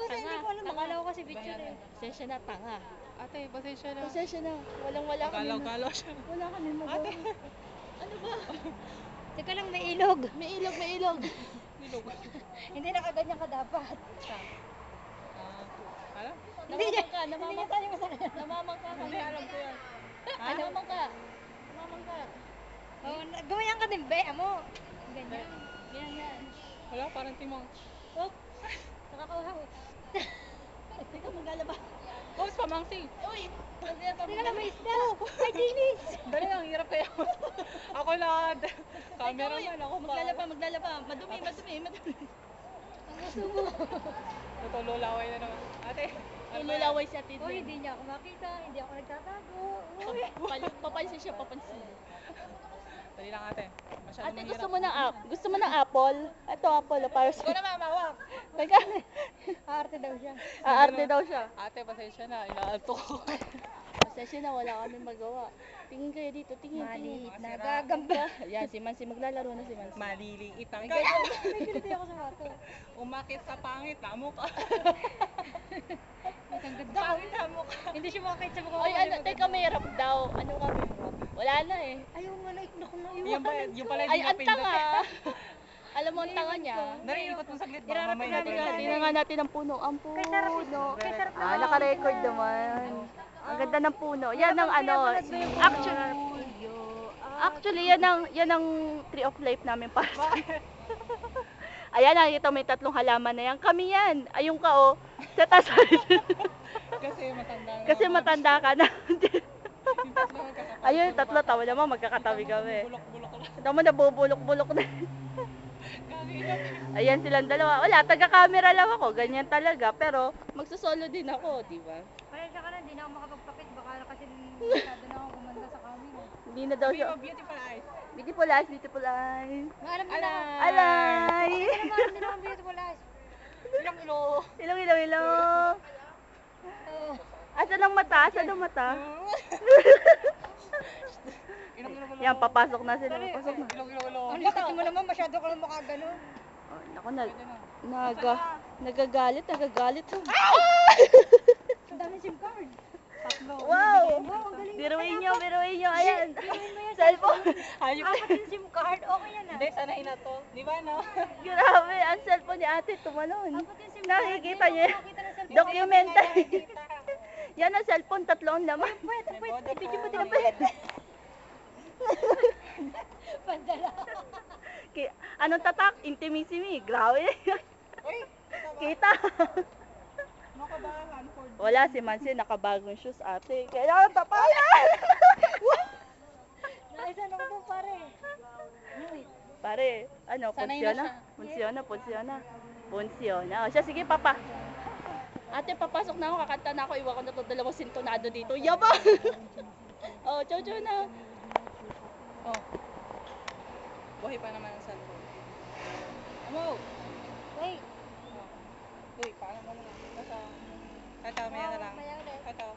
kasi Tanga, hindi ko alam. tanga. Akala ko kasi picture eh. Pasensya na, tanga. Ate, pasensya na. Pasensya na. Wala kami. Galaw-galaw siya. Wala kami magawa. Ate. Ano ba? Teka lang, may ilog. May ilog. Nilog. Hindi nakaganyan ka dapat. Alam? Hindi niya, Namamangka, hindi niya tayo masakit. Namamangka ka. Hindi, alam ko yan. Ha? Namamangka. Namamangka. Oh, gumayan ka din, be, amo. Ganyan. Yan. Wala, parang timang. Oh, nakakawaw. Teka, maglalaba. Oh, pamangsi. Uy! Teka lang, may isda. Ay, Jinis. Dali lang, hirap kaya. Ako na, cameraman. Ako pa. Maglalaba. Madumi. Ang gusto mo. Tutulo laway na naman. Ate, ano ba yan? Lulaway si Ate Oh, Jen. hindi niya ako makita. Hindi ako nagtatago. Uy. Papansin siya. Dali lang ate. Masyado Ate, mahirap. gusto mo ng apple? Ito apple, para sa... Ikaw na mamawak. Teka, Arte daw siya. aarte daw siya. Ate, pasensya na. Inaalto ko. Pasensya na, wala kami magawa. Tingin kayo dito, tingin. Maliit na Masira. gagamba. Yan, si Mansi, maglalaro na si Mansi. Maliliit ang May ganyan. ganito ako sa bato. Umakit sa pangit. Tamo ka. Ang ganda. Pangit tamo ka. Hindi siya makakita sa mukha. Ay, ano, teka, may rap daw. Ano kami? Wala na eh. Ayaw nga na, naku na Yung pala Ay, hindi ang napindot. tanga. Alam mo ang tanga niya. Dari, ikot mo saglit. Baka Irarap mamaya namin napindot. yan. Tingnan nga natin ang puno. Ang puno. Kay sarap Ah, naka-record naman. Ang ganda ng puno. Yan ang ano. Actually, yan ang tree of life namin para sa. Ayan, nakikita mo yung tatlong halaman na yan. Kami yan. Ayun ka, oh. Set aside. Kasi matanda na. Kasi matanda ka na. Tapos na magkakapal. Ayun, tatlo. Tawa naman, magkakatabi kami. Bulok-bulok lang. Tama na, bubulok-bulok na. Kagilap. Ayan silang dalawa. Wala, taga-camera lang ako. Ganyan talaga. Pero, magsasolo din ako, di ba? Kaya siya ka na, hindi na ako makapagpakit. Baka kasi masyado na ako gumanda sa camera. Hindi na daw siya. Beautiful eyes. Beautiful eyes, beautiful eyes. Maalam mo na. Alay! Ano ba, hindi naman beautiful eyes. Ilang ilo. Ilong. Oh. Asan ang mata? Asan ang mata? Ilang ilo. Yan, papasok na sila. Papasok na. Ilang ilo. Ang likat mo naman, masyado ka lang makagano. Oh, naku, nagagalit. Ang dami SIM card. Tatlo. Wow! Wow, ang galing. Biruin nyo. Ayan. Biruin mo yan. Cellphone. Hayop. Apat yung SIM card. Okay yan ah. Hindi, sanay na to. Di ba, no? Grabe, ang cellphone ni ate tumalon. Apat yung SIM card. Nakikita niyo? Nakikita ng cellphone. Documentary. Yan ang cellphone, tatlo ang laman. Pwede. Ibigyan mo din ang Pwede. pandala. Anong tatak? Intimissimi. Grabe. Uy, Kita. makabahan. Wala, si Mansi nakabagong shoes ate. Kaya tapayan. Naisan ako po pare. Pare, ano, Sanay na Ponsiona. O siya, sige papa. Ate, papasok na ako, kakanta na ako, iwan ko na itong dalawang sintonado dito. Yabang! Oh, chow na. Oh. Buhay pa naman ang cellphone. Amo! Wait. Uy, paano mo na? Nasa... Ito, maya na lang. Maya ulit. Ito.